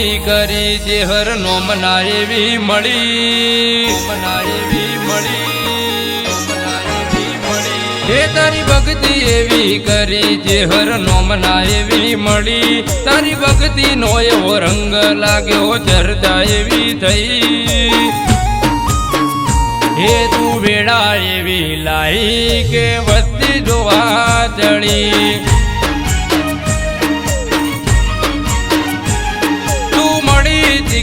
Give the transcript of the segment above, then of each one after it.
એવી કરી જે હર નોમના એવી મળી હે તારી ભક્તિ એવી કરી જે હર નોમના એવી મળી તારી ભક્તિ નો એવો રંગ લાગ્યો ચર્ચા એવી થઈ હે તું વેળા એવી લાઈ કે વસ્તી જોવા ચડી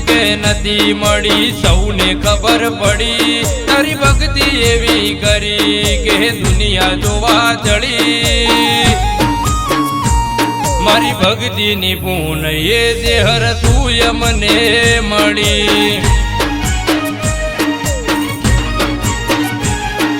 કે નથી મળી સૌને ખબર પડી તારી ભક્તિ એવી કરી કે દુનિયા જોવા ચડી મારી ભક્તિની પૂન એ જે હર તું મને મળી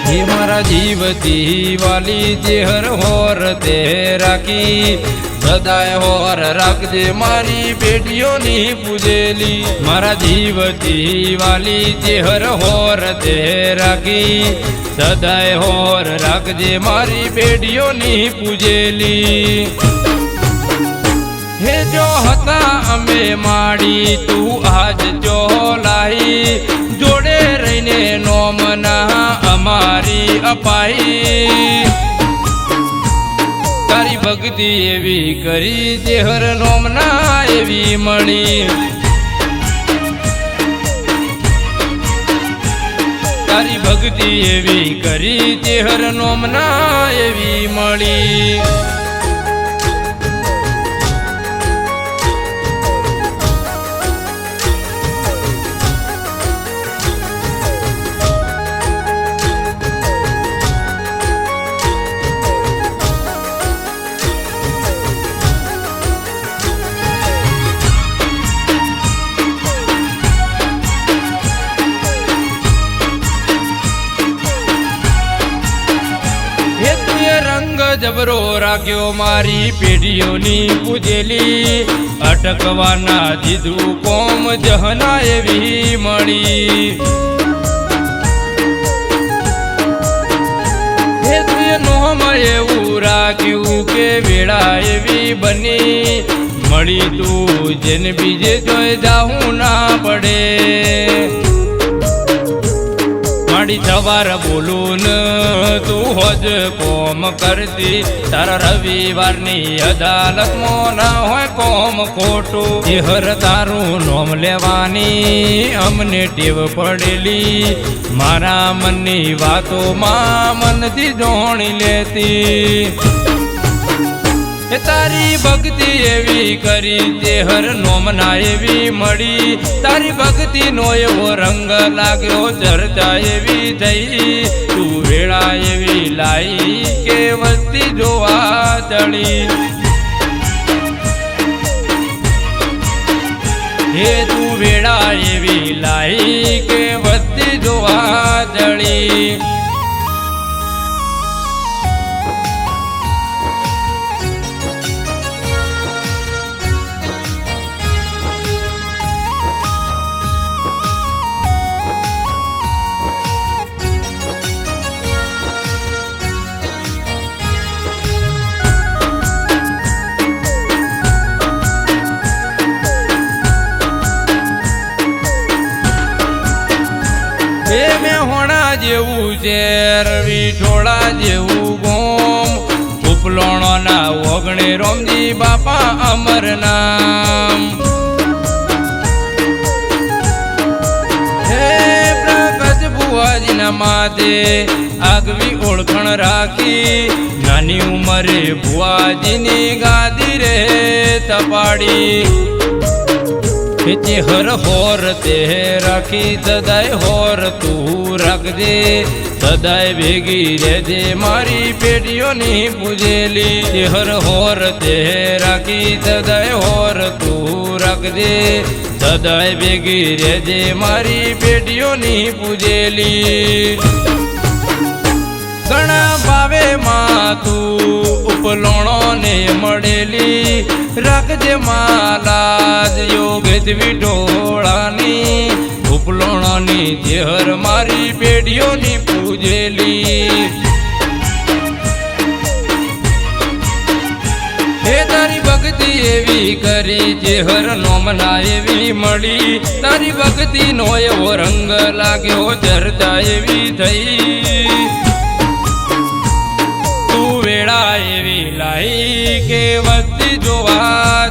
હે મારા જીવતી વાલી જે હર હોર તે રાખી સદાય હોર રાખજે મારી પેઢીઓની પૂજેલી મારા જીવતી વાલી જે હર હોર તે રાખી સદાય હોર રાખજે મારી પેઢીઓની પૂજેલી હે જો હતા અમે માડી તું આજ જો લાઈ જોડે રહીને નોમના અમારી અપાઈ તારી ભક્તિ એવી કરી જે હર નોમના એવી મળી તારી ભક્તિ એવી કરી જે હર નોમના એવી મળી જબરો રાખ્યો મારી પેઢીઓની પૂજેલી અટકવાના દીધું કોમ જહના એવી મળી હે તું નોમ એવું રાખ્યું કે વેળા એવી બની મળી તું જેને બીજે જોઈ જાવું ના પડે માડી સવાર બોલું ન તું હોજ કોમ કરતી તારા રવિવારની અદાલતમાં ના હોય કોમ ખોટું એ હર તારું નોમ લેવાની અમને ટેવ પડેલી મારા મનની વાતોમાં મનથી જોણી લેતી તારી ભક્તિ એવી કરી તે હર નોમના એવી મળી તારી ભક્તિ નો એવો રંગ લાગ્યો ચર્ચા એવી થઈ તું વેળા એવી લાઈ કે વસ્તી જોવા ચડી હે તું વેળા એવી લાઈ કે વસ્તી જોવા ચડી જેવું ઝેર વિઠોળા જેવું ગોમ ઉપલોણોના ઓગણે રોમજી બાપા અમર નામ હે પ્રગટ ભુવાજીના માથે આગવી ઓળખણ રાખી નાની ઉંમરે ભુવાજીની ગાદી રે તપાડી હર હોર તે રાખી સદાય હોર તું રાખજે સદાય ભેગી રહેજે મારી પેઢીઓની પૂજેલી હર હોર તે રાખી સદાય હોર તું રાખજે સદાય ભેગી રહેજે મારી પેઢીઓની પૂજેલી ઘણા ભાવે માં તું ઉપલોણો ને મળેલી રાખજે માલાજ યોગ વિઠોળાની ઉપલોણાની જેહર મારી પેઢીઓની પૂજેલી હે તારી ભક્તિ એવી કરી જે હર નોમના એવી મળી તારી ભક્તિ નો એવો રંગ લાગ્યો ચર્ચા એવી થઈ તું વેળા એવી લાઈ કે વસ્તી જોવા